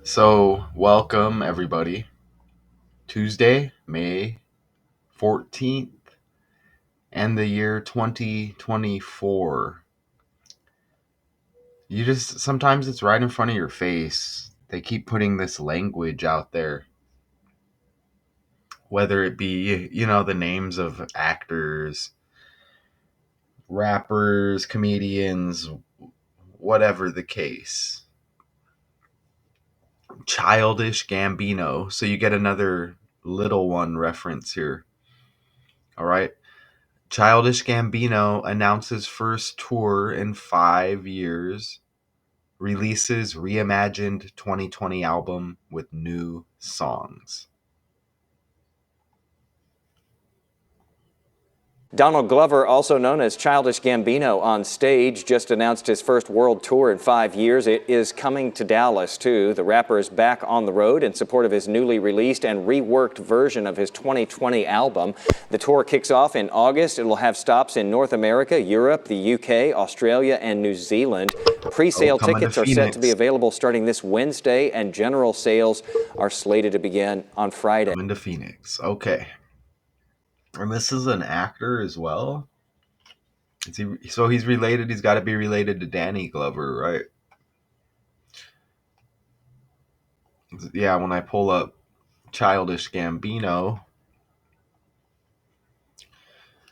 So, welcome everybody. Tuesday, May 14th, and the year 2024. You just sometimes it's right in front of your face. They keep putting this language out there, whether it be, the names of actors, rappers, comedians, whatever the case. Childish Gambino. So you get another little one reference here. All right. Childish Gambino announces first tour in 5 years, releases reimagined 2020 album with new songs. Donald Glover, also known as Childish Gambino on stage, just announced his first world tour in 5 years. It is coming to Dallas, too. The rapper is back on the road in support of his newly released and reworked version of his 2020 album. The tour kicks off in August. It will have stops in North America, Europe, the UK, Australia, and New Zealand. Pre-sale Coming to tickets are set to be Phoenix. available starting this Wednesday, and general sales are slated to begin on Friday. Coming to Phoenix. Okay. And this is an actor as well. So he's related. He's got to be related to Danny Glover, right? Yeah, when I pull up Childish Gambino,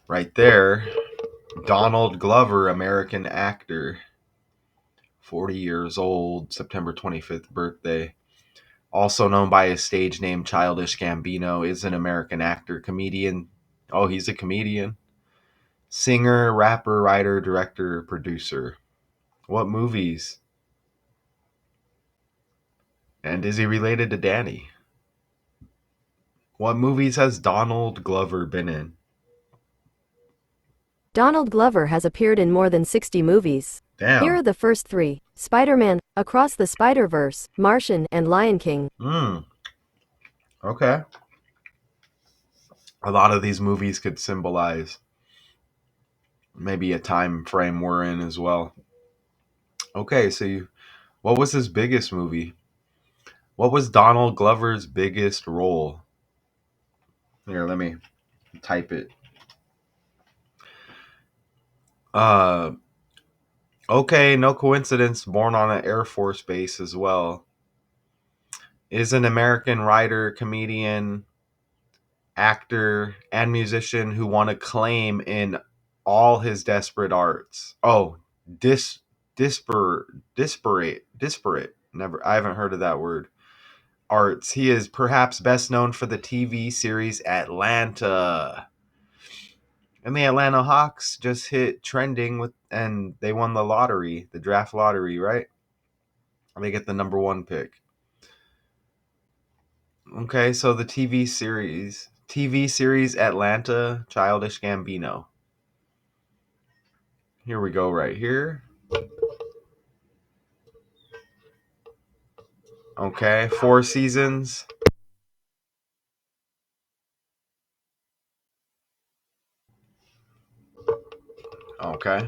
right there, Donald Glover, American actor, 40 years old, September 25th birthday. Also known by his stage name Childish Gambino, is an American actor, comedian. Oh, he's a comedian. Singer, rapper, writer, director, producer. What movies? And is he related to Danny? What movies has Donald Glover been in? Donald Glover has appeared in more than 60 movies. Here Damn. are the first three: Spider-Man, Across the Spider-Verse, Martian, and Lion King. Okay. A lot of these movies could symbolize maybe a time frame we're in as well. Okay, what was his biggest movie? What was Donald Glover's biggest role? Here, let me type it. Uh, okay, no coincidence. Born on an Air Force base as well. Is an American writer, comedian, actor, and musician who won acclaim in all his desperate arts. Oh, dis, disparate. Never, I haven't heard of that word. Arts. He is perhaps best known for the TV series Atlanta. And the Atlanta Hawks just hit trending and they won the lottery, the draft lottery, right? They get the number one pick. Okay, so the TV series Atlanta, Childish Gambino. Here we go, right here. Okay, 4 seasons. Okay,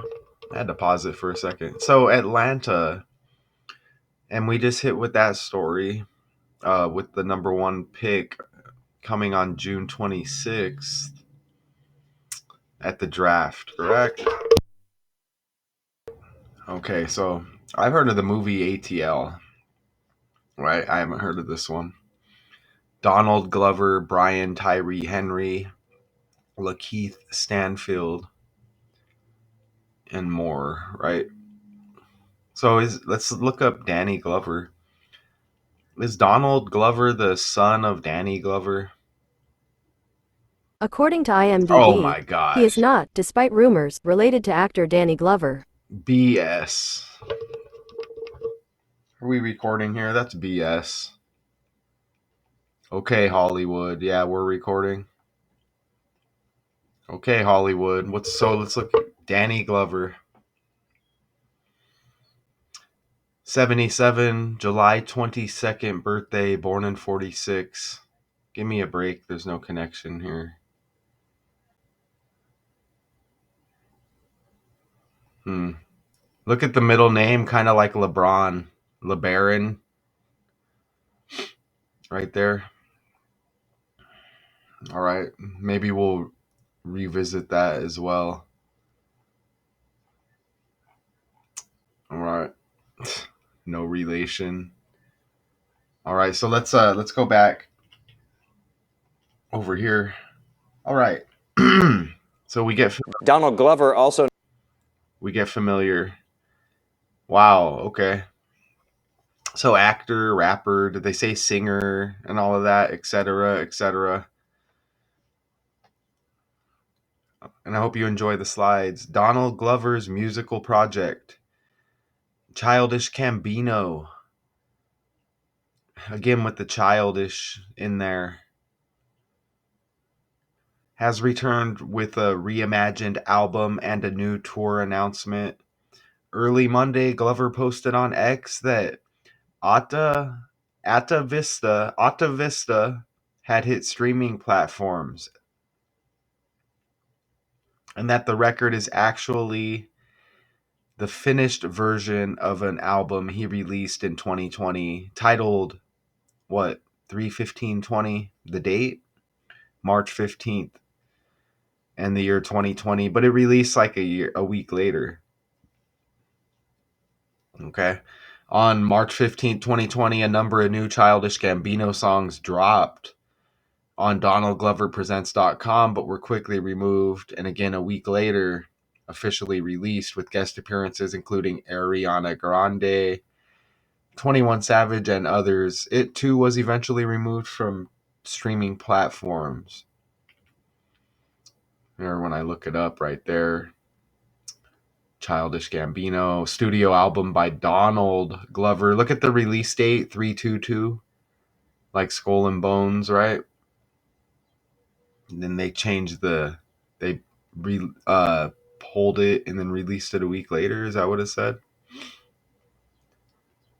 I had to pause it for a second. So Atlanta, and we just hit with that story, with the number one pick coming on June 26th at the draft, correct? Okay, so I've heard of the movie ATL, right? I haven't heard of this one. Donald Glover, Brian Tyree Henry, Lakeith Stanfield, and more, right? So let's look up Danny Glover. Is Donald Glover the son of Danny Glover? According to Oh IMDb, my he is gosh. not, despite rumors, related to actor Danny Glover. BS. Are we recording here? That's BS. Okay, Hollywood. Yeah, we're recording. Okay, Hollywood. Let's look at Danny Glover. 77, July 22nd birthday, born in 46. Give me a break. There's no connection here. Look at the middle name, kind of like LeBron. LeBaron. right there. All right. Maybe we'll revisit that as well. All right. No relation. All right. So let's go back over here. All right. So Donald Glover, also we get familiar. Wow. Okay. So actor, rapper, did they say singer and all of that, etc., etc. And I hope you enjoy the slides. Donald Glover's musical project, Childish Gambino. Again with the childish in there. Has returned with a reimagined album and a new tour announcement. Early Monday, Glover posted on X that Alta Vista had hit streaming platforms, and that the record is actually the finished version of an album he released in 2020 titled what, 3/15/20, the date March 15th, and the year 2020, but it released like a week later. Okay. On March 15th, 2020, a number of new Childish Gambino songs dropped on DonaldGloverPresents.com, but were quickly removed, and again a week later officially released with guest appearances including Ariana Grande, 21 Savage, and others. It too was eventually removed from streaming platforms. There, when I look it up right there, Childish Gambino studio album by Donald Glover. Look at the release date, 3/22, like Skull and Bones, right? And then they changed they re pulled it and then released it a week later. Is that what it said?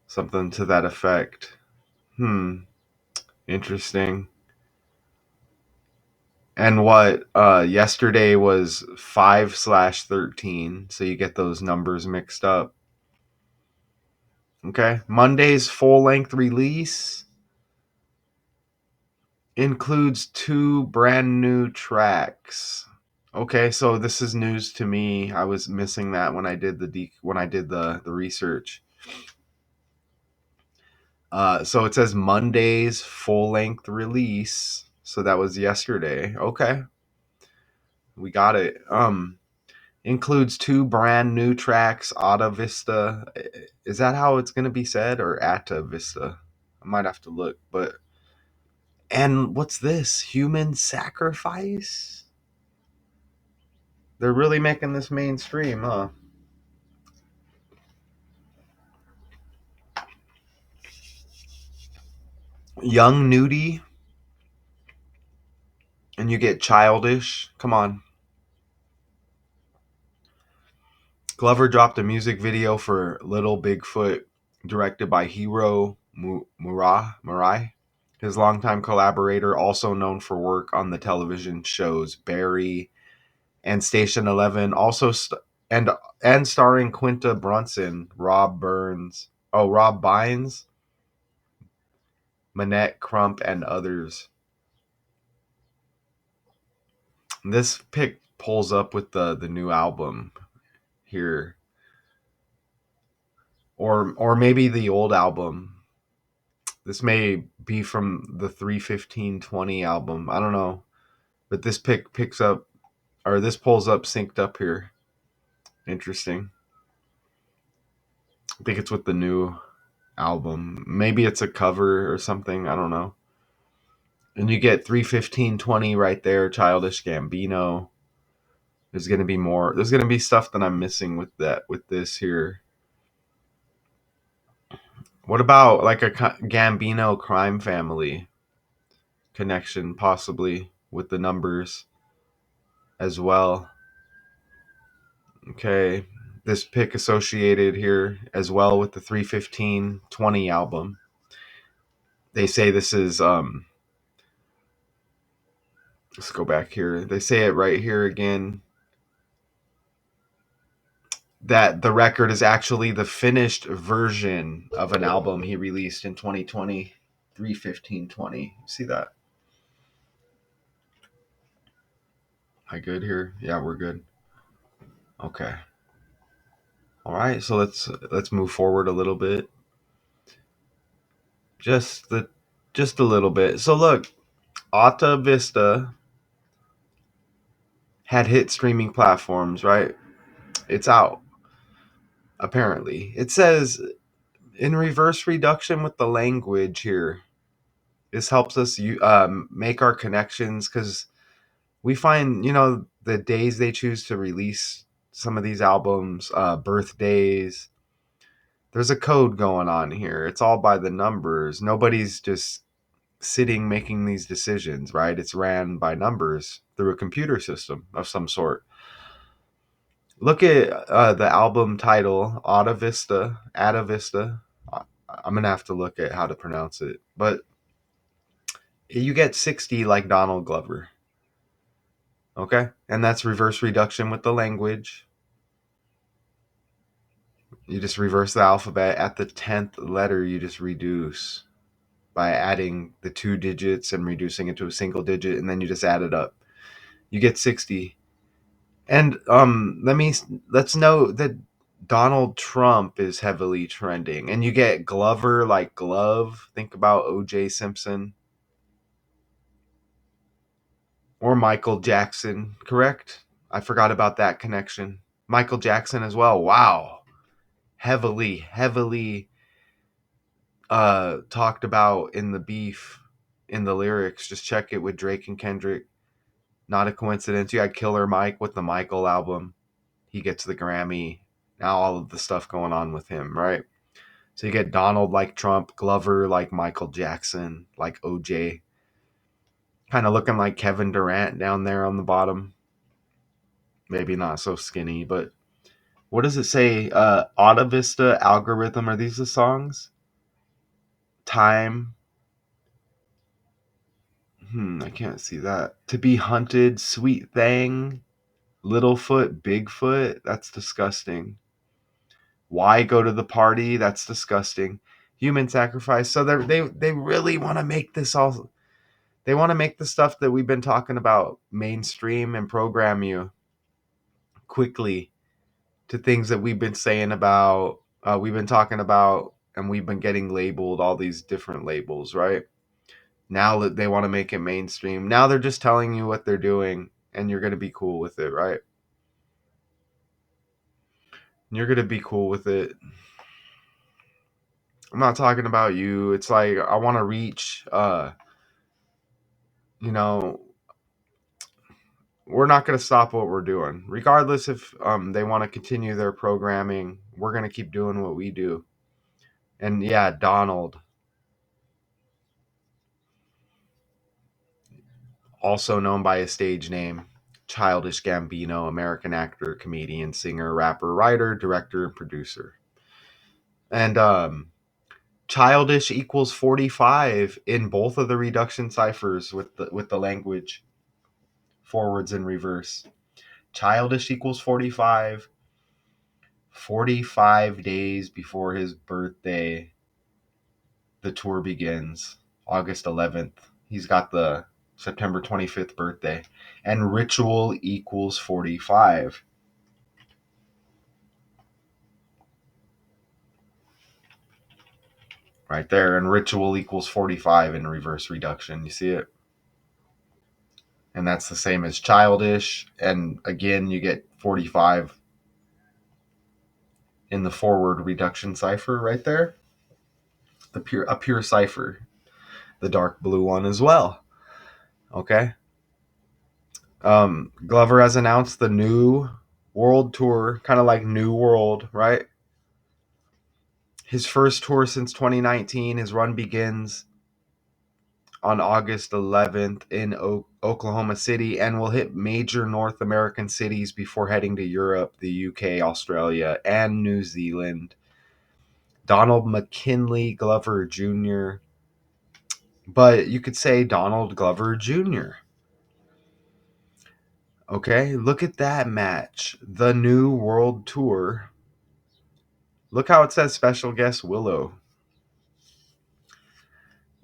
Something to that effect. Interesting. And what yesterday was 5/13, so you get those numbers mixed up. Okay. Monday's full length release includes 2 brand new tracks. Okay, so this is news to me. I was missing that when I did the research. So it says Monday's full length release. So that was yesterday. Okay, we got it. Includes 2 brand new tracks. Alta Vista. Is that how it's gonna be said, or Atta Vista? I might have to look. But and what's this? Human Sacrifice? They're really making this mainstream, huh? Young Nudie, and you get Childish. Come on. Glover dropped a music video for Little Bigfoot, directed by Hiro Murai, his longtime collaborator, also known for work on the television shows Barry and Station 11, and starring Quinta Brunson, Rob Bynes, Manette Crump, and others. This pic pulls up with the new album here, or maybe the old album. This may be from the 3/15/20 album. I don't know, but this picks up, or this pulls up synced up here. Interesting. I think it's with the new album. Maybe it's a cover or something. I don't know. And you get 3/15/20 right there. Childish Gambino. There's gonna be more. There's gonna be stuff that I'm missing with this here. What about like a Gambino crime family connection, possibly with the numbers as well? Okay, this pick associated here as well with the 3/15/20 album. They say this is let's go back here. They say it right here again, that the record is actually the finished version of an album he released in 2020. 3:15:20. See that? I good here? Yeah, we're good. Okay. All right, so let's move forward a little bit. Just a little bit. So look, Alta Vista had hit streaming platforms, right? It's out apparently. It says in reverse reduction with the language here. This helps us make our connections because we find, the days they choose to release some of these albums, birthdays. There's a code going on here. It's all by the numbers. Nobody's just sitting making these decisions, right? It's ran by numbers through a computer system of some sort. Look at the album title, Ada Vista. I'm going to have to look at how to pronounce it. But you get 60 like Donald Glover. Okay? And that's reverse reduction with the language. You just reverse the alphabet. At the 10th letter, you just reduce by adding the 2 digits and reducing it to a single digit, and then you just add it up. You get 60. And let's note that Donald Trump is heavily trending. And you get Glover like glove. Think about O.J. Simpson. Or Michael Jackson, correct? I forgot about that connection. Michael Jackson as well. Wow. Heavily talked about in the beef in the lyrics. Just check it with Drake and Kendrick. Not a coincidence. You had Killer Mike with the Michael album. He gets the Grammy. Now all of the stuff going on with him, right? So you get Donald like Trump, Glover like Michael Jackson, like OJ. Kind of looking like Kevin Durant down there on the bottom. Maybe not so skinny, but what does it say? Auto Vista, Algorithm. Are these the songs? Time. I can't see that. To be hunted, Sweet Thing, Littlefoot, Bigfoot. That's disgusting. Why go to the party? That's disgusting. Human sacrifice. So they really want to make this all. They want to make the stuff that we've been talking about mainstream and program you quickly to things that we've been saying about. We've been talking about, and we've been getting labeled all these different labels, right? Now that they want to make it mainstream, now they're just telling you what they're doing, and you're gonna be cool with it, right? You're gonna be cool with it. I'm not talking about you. It's like I want to reach. You know, we're not gonna stop what we're doing, regardless if they want to continue their programming. We're gonna keep doing what we do. And yeah, Donald, also known by his stage name, Childish Gambino, American actor, comedian, singer, rapper, writer, director, and producer. And Childish equals 45 in both of the reduction ciphers with the language forwards and reverse. Childish equals 45. 45 days before his birthday, the tour begins. August 11th. He's got the September 25th birthday. And Ritual equals 45. Right there. And Ritual equals 45 in reverse reduction. You see it? And that's the same as Childish. And again, you get 45 in the forward reduction cipher right there. A pure cipher. The dark blue one as well. Okay. Glover has announced the new world tour, kind of like New World, right? His first tour since 2019. His run begins on August 11th in Oklahoma City and will hit major North American cities before heading to Europe, the UK, Australia, and New Zealand. Donald McKinley Glover Jr., but you could say Donald Glover Jr. Okay, look at that match. The new world tour. Look how it says special guest Willow.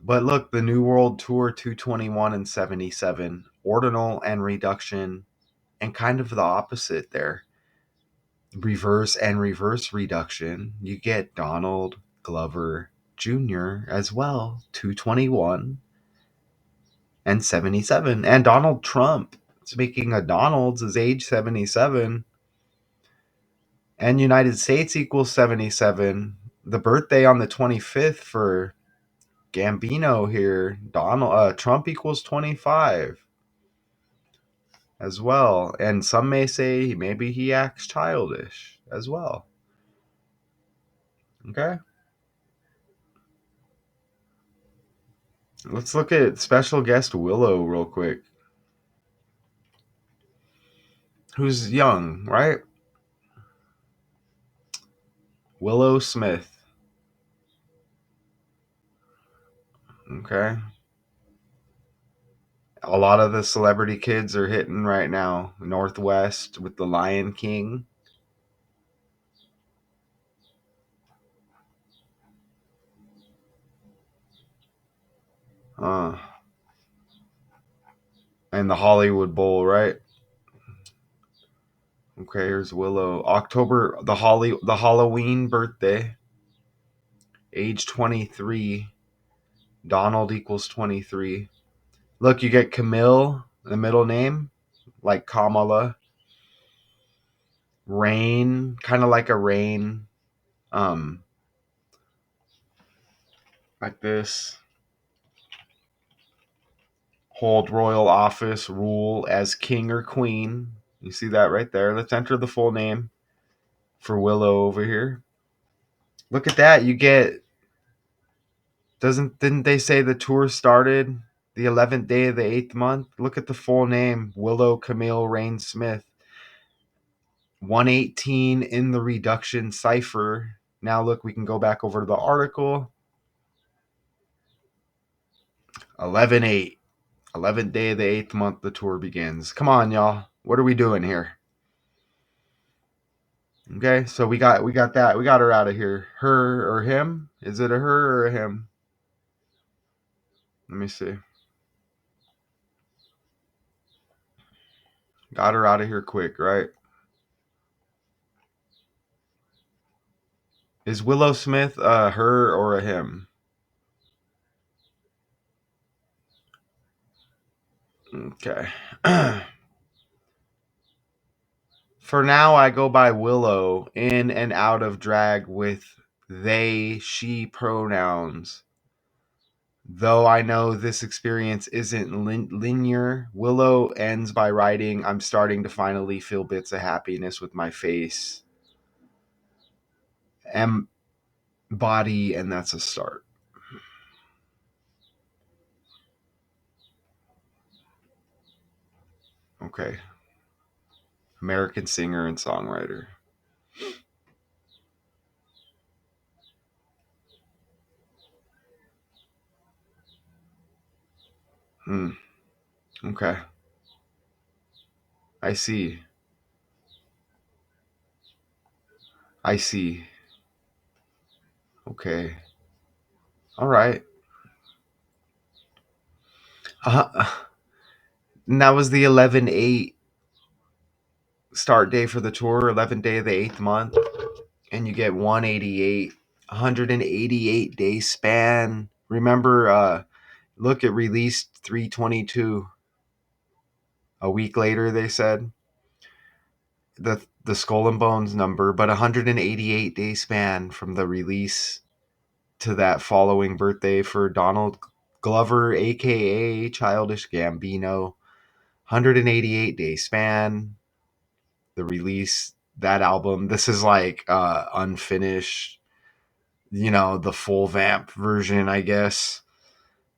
But look, the New World Tour 221 and 77, ordinal and reduction, and kind of the opposite there. Reverse and reverse reduction. You get Donald Glover Jr. as well, 221 and 77. And Donald Trump, speaking of Donald's, is age 77. And United States equals 77. The birthday on the 25th for Gambino here, Donald Trump equals 25 as well. And some may say maybe he acts childish as well. Okay. Let's look at special guest Willow real quick. Who's young, right? Willow Smith. Okay. A lot of the celebrity kids are hitting right now. Northwest with the Lion King. Uh, and the Hollywood Bowl, right? Okay, here's Willow. October, the Halloween birthday. Age 23. Donald equals 23. Look, you get Camille, the middle name, like Kamala. Rain, kind of like a rain. Um, like this. Hold royal office, rule as king or queen. You see that right there. Let's enter the full name for Willow over here. Look at that. You get didn't they say the tour started the 11th day of the 8th month? Look at the full name. Willow Camille Rain Smith. 118 in the reduction cipher. Now look, we can go back over to the article. 11/8. 11th day of the 8th month the tour begins. Come on, y'all. What are we doing here? Okay, so we got that. We got her out of here. Her or him? Is it a her or a him? Let me see. Got her out of here quick, right? Is Willow Smith a her or a him? Okay. For now, I go by Willow in and out of drag with they, she pronouns. Though I know this experience isn't linear, Willow ends by writing, I'm starting to finally feel bits of happiness with my face. Body, and that's a start. Okay. American singer and songwriter. Hmm. Okay. I see. I see. Okay. All right. Uh, and that was the 11/8 start day for the tour, 11th day of the 8th month. And you get 188, 188 day span. Remember, look, it released 322. A week later, they said the Skull and Bones number, but 188 day span from the release to that following birthday for Donald Glover, aka Childish Gambino. 188 day span. The release, that album. This is like unfinished, the full vamp version, I guess.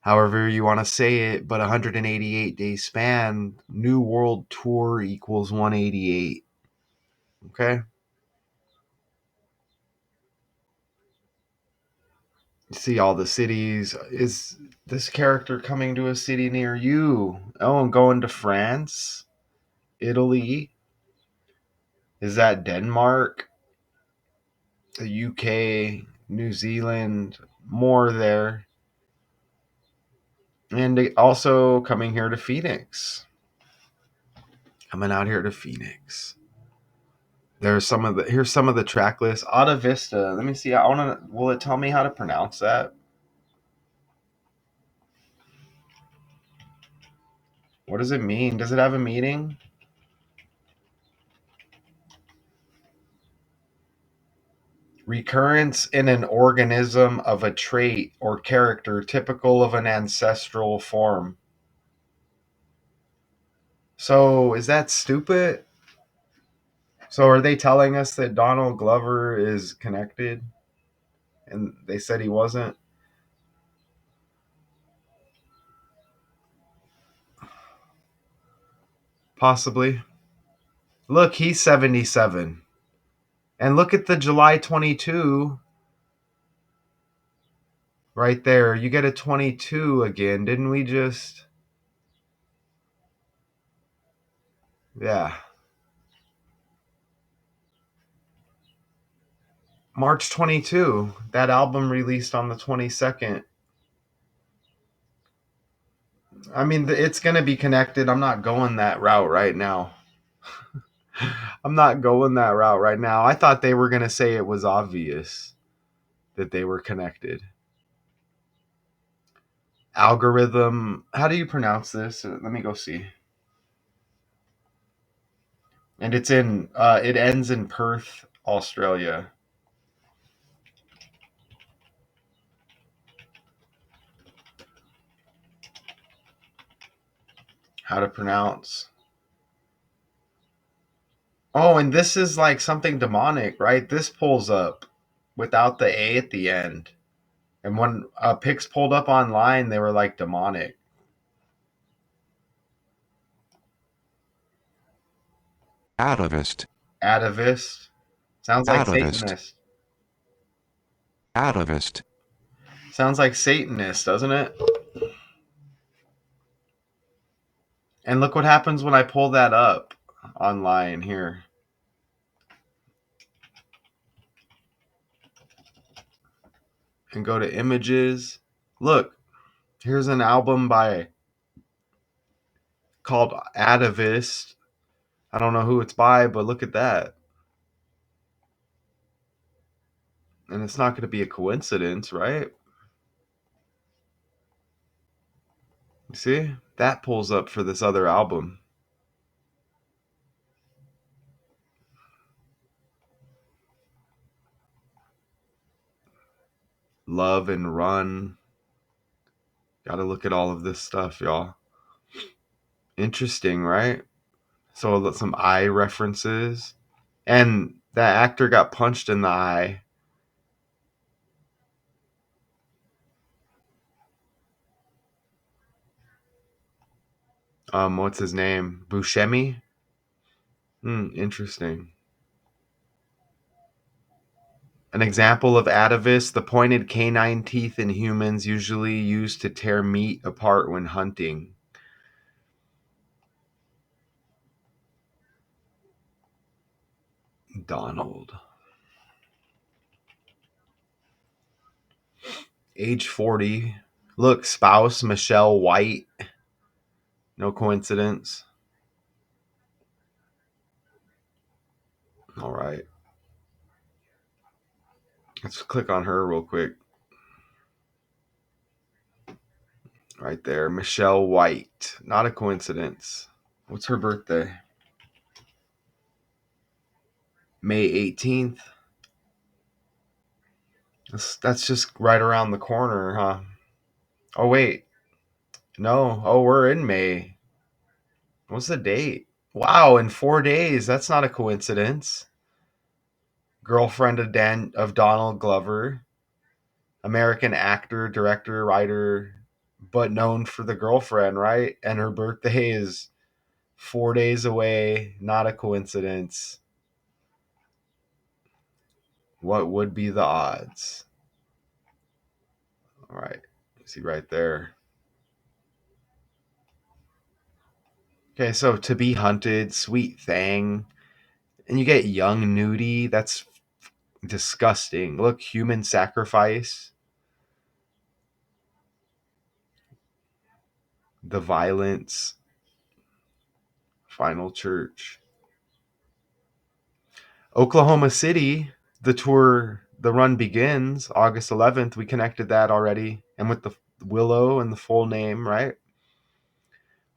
However you want to say it, but 188 day span, New World Tour equals 188. Okay? See all the cities. Is this character coming to a city near you? Oh, I'm going to France, Italy. Is that Denmark, the UK, New Zealand? More there. And also coming here to Phoenix. Coming out here to Phoenix. Here's some of the track lists. Alta Vista. Let me see. Will it tell me how to pronounce that? What does it mean? Does it have a meaning? Recurrence in an organism of a trait or character typical of an ancestral form. So, is that stupid? So, are they telling us that Donald Glover is connected? And they said he wasn't? Possibly. Look, he's 77. And look at the July 22 right there. You get a 22 again. Didn't we just. Yeah. March 22. That album released on the 22nd. I mean, it's going to be connected. I'm not going that route right now. I'm not going that route right now. I thought they were going to say it was obvious that they were connected. Algorithm. How do you pronounce this? Let me go see. And it ends in Perth, Australia. How to pronounce. Oh, and this is like something demonic, right? This pulls up without the A at the end. And when pics pulled up online, they were like demonic. Atavist. Atavist. Sounds like Atavist. Satanist. Atavist. Sounds like Satanist, doesn't it? And look what happens when I pull that up online here. And go to images. Look, here's an album called Atavist. I don't know who it's by, but look at that. And it's not going to be a coincidence, right? You see? That pulls up for this other album. Love and Run. Got to look at all of this stuff, y'all. Interesting, right? So some eye references. And that actor got punched in the eye. What's his name? Buscemi? Interesting. An example of atavis, the pointed canine teeth in humans usually used to tear meat apart when hunting. Donald. Age 40. Look, spouse Michelle White. No coincidence. All right. Let's click on her real quick. Right there. Michelle White. Not a coincidence. What's her birthday? May 18th. That's just right around the corner, huh? Oh, wait. No. Oh, we're in May. What's the date? Wow, in 4 days. That's not a coincidence. Girlfriend of Donald Glover. American actor, director, writer, but known for the girlfriend, right? And her birthday is 4 days away. Not a coincidence. What would be the odds? All right. See right there. Okay, so To Be Hunted, Sweet Thing. And you get Young Nudie. That's disgusting. Look, Human Sacrifice. The Violence, Final Church. Oklahoma City, the run begins August 11th. We connected that already. And with the Willow and the full name, right?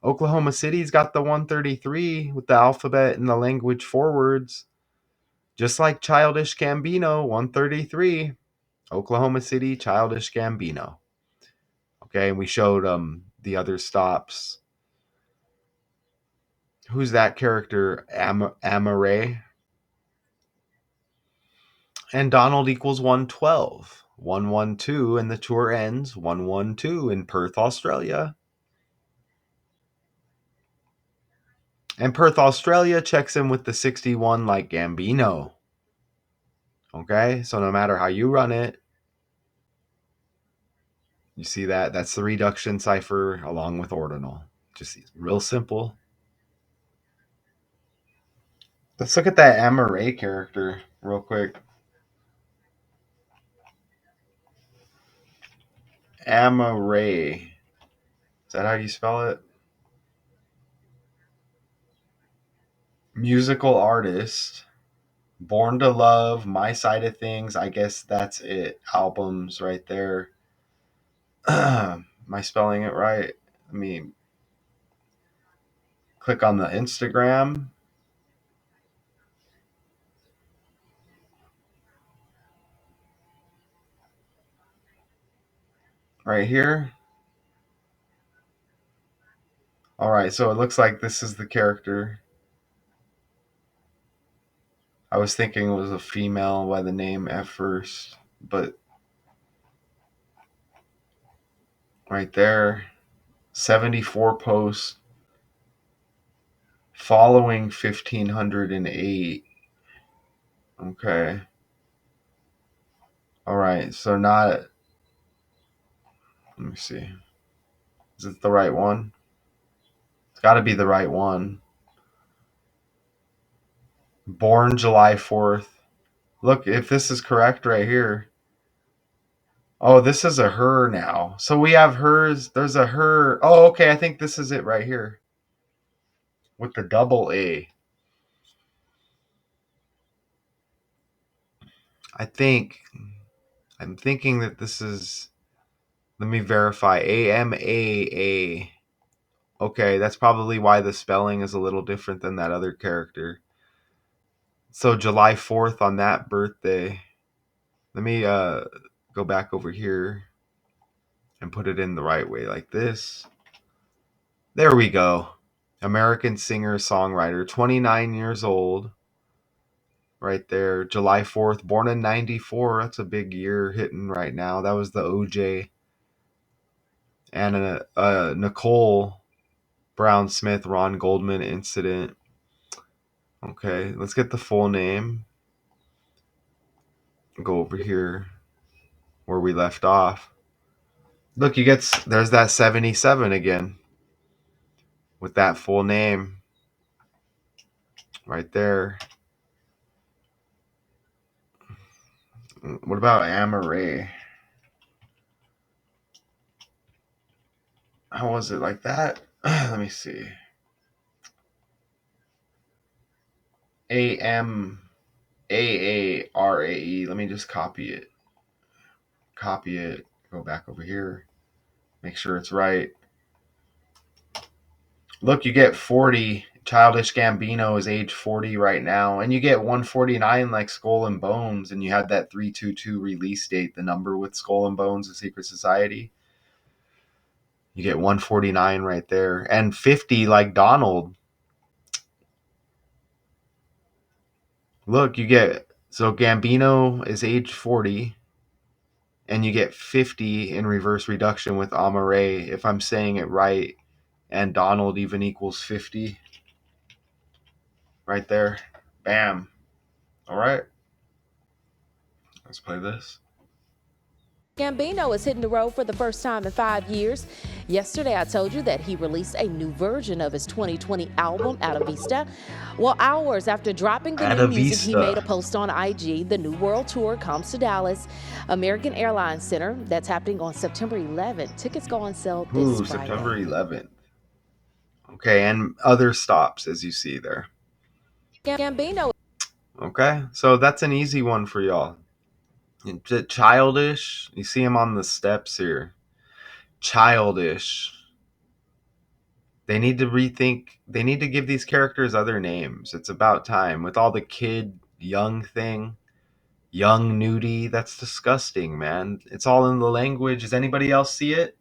Oklahoma City's got the 133 with the alphabet and the language forwards. Just like Childish Gambino, 133. Oklahoma City, Childish Gambino. Okay, and we showed the other stops. Who's that character? Amare. And Donald equals 112. 112, and the tour ends 112 in Perth, Australia. And Perth, Australia checks in with the 61 like Gambino. Okay, so no matter how you run it, you see that? That's the reduction cipher along with ordinal. Just real simple. Let's look at that Amare character real quick. Amare. Is that how you spell it? Musical artist. Born to Love, My Side of Things. I guess that's it. Albums right there. Am I spelling it right? Let me click on the Instagram. Right here. All right, so it looks like this is the character. I was thinking it was a female by the name at first, but right there, 74 posts, following 1,508. Okay. All right, so not, let me see. Is it the right one? It's got to be the right one. Born July 4th. Look, if this is correct right here. Oh, this is a her now. So we have hers. There's a her. Oh, okay. I think this is it right here. With the double A. I'm thinking that this is, let me verify. AMAA. Okay, that's probably why the spelling is a little different than that other character. So July 4th on that birthday. Let me go back over here and put it in the right way like this. There we go. American singer, songwriter, 29 years old. Right there. July 4th, born in 94. That's a big year hitting right now. That was the OJ and Nicole Brown Smith, Ron Goldman incident. Okay, let's get the full name. Go over here where we left off. Look, there's that 77 again with that full name right there. What about Amare? How was it like that? Let me see. AMAARAE. Let me just copy it. Copy it. Go back over here. Make sure it's right. Look, you get 40. Childish Gambino is age 40 right now. And you get 149 like Skull and Bones. And you had that 322 release date, the number with Skull and Bones, The Secret Society. You get 149 right there. And 50 like Donald. Look, so Gambino is age 40. And you get 50 in reverse reduction with Amare, if I'm saying it right. And Donald even equals 50. Right there. Bam. All right. Let's play this. Gambino is hitting the road for the first time in 5 years. Yesterday, I told you that he released a new version of his 2020 album, Alta Vista. Well, hours after dropping the new music, he made a post on IG. The New World Tour comes to Dallas American Airlines Center. That's happening on September 11th. Tickets go on sale this Friday. September 11th. Okay, and other stops as you see there. Gambino. Okay, so that's an easy one for y'all. Childish, you see him on the steps here. Childish. They need to rethink, they need to give these characters other names. It's about time. With all the kid, young thing, young nudie, that's disgusting, man. It's all in the language. Does anybody else see it?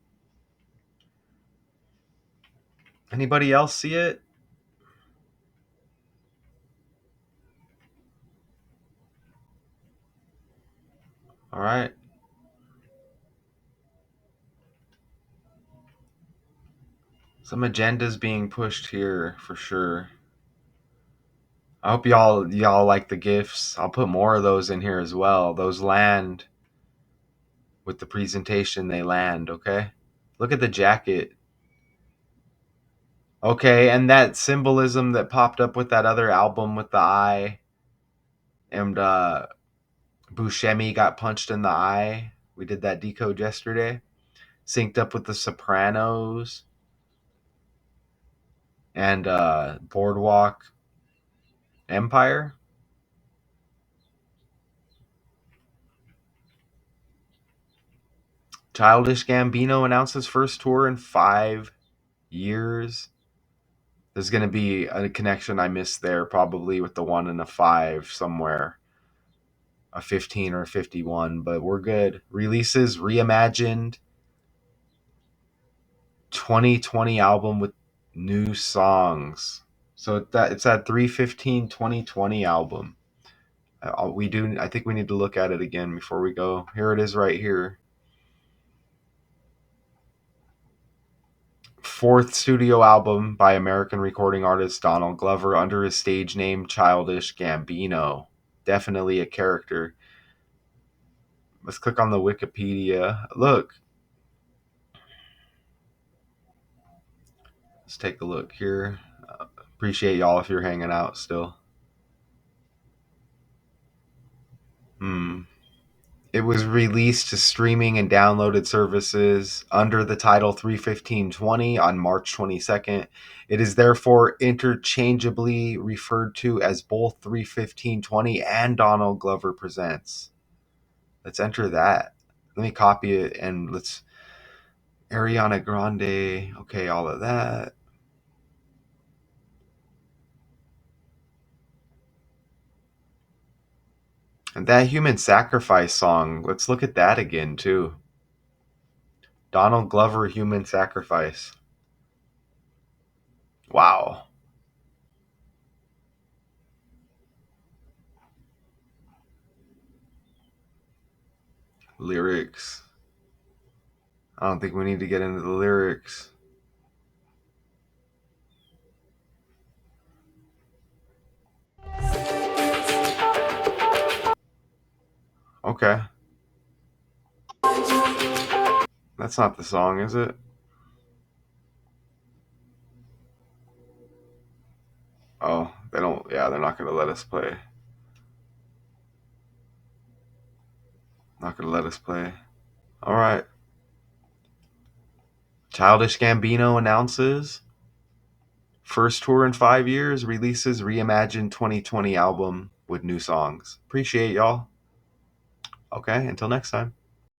Anybody else see it? All right. Some agendas being pushed here for sure. I hope y'all like the gifts. I'll put more of those in here as well. Those land with the presentation, they land, okay? Look at the jacket. Okay, and that symbolism that popped up with that other album with the eye, and Buscemi got punched in the eye. We did that decode yesterday. Synced up with the Sopranos and Boardwalk Empire. Childish Gambino announced his first tour in 5 years. There's going to be a connection I missed there, probably with the 1 and a 5 somewhere, a 15 or a 51, but we're good. Releases reimagined 2020 album with new songs. So it's that 3/15/2020 album. I think we need to look at it again before we go. Here it is right here. Fourth studio album by American recording artist Donald Glover under his stage name Childish Gambino. Definitely a character. Let's click on the Wikipedia. Look. Let's take a look here. Appreciate y'all if you're hanging out still. It was released to streaming and downloaded services under the title 31520 on March 22nd. It is therefore interchangeably referred to as both 31520 and Donald Glover Presents. Let's enter that. Let me copy it and let's Ariana Grande. Okay, all of that. And that Human Sacrifice song, let's look at that again too. Donald Glover, Human Sacrifice. Wow. Lyrics. I don't think we need to get into the lyrics. Okay. That's not the song, is it? Oh, they don't. Yeah, they're not going to let us play. Not going to let us play. All right. Childish Gambino announces first tour in 5 years, releases reimagined 2020 album with new songs. Appreciate y'all. Okay, until next time.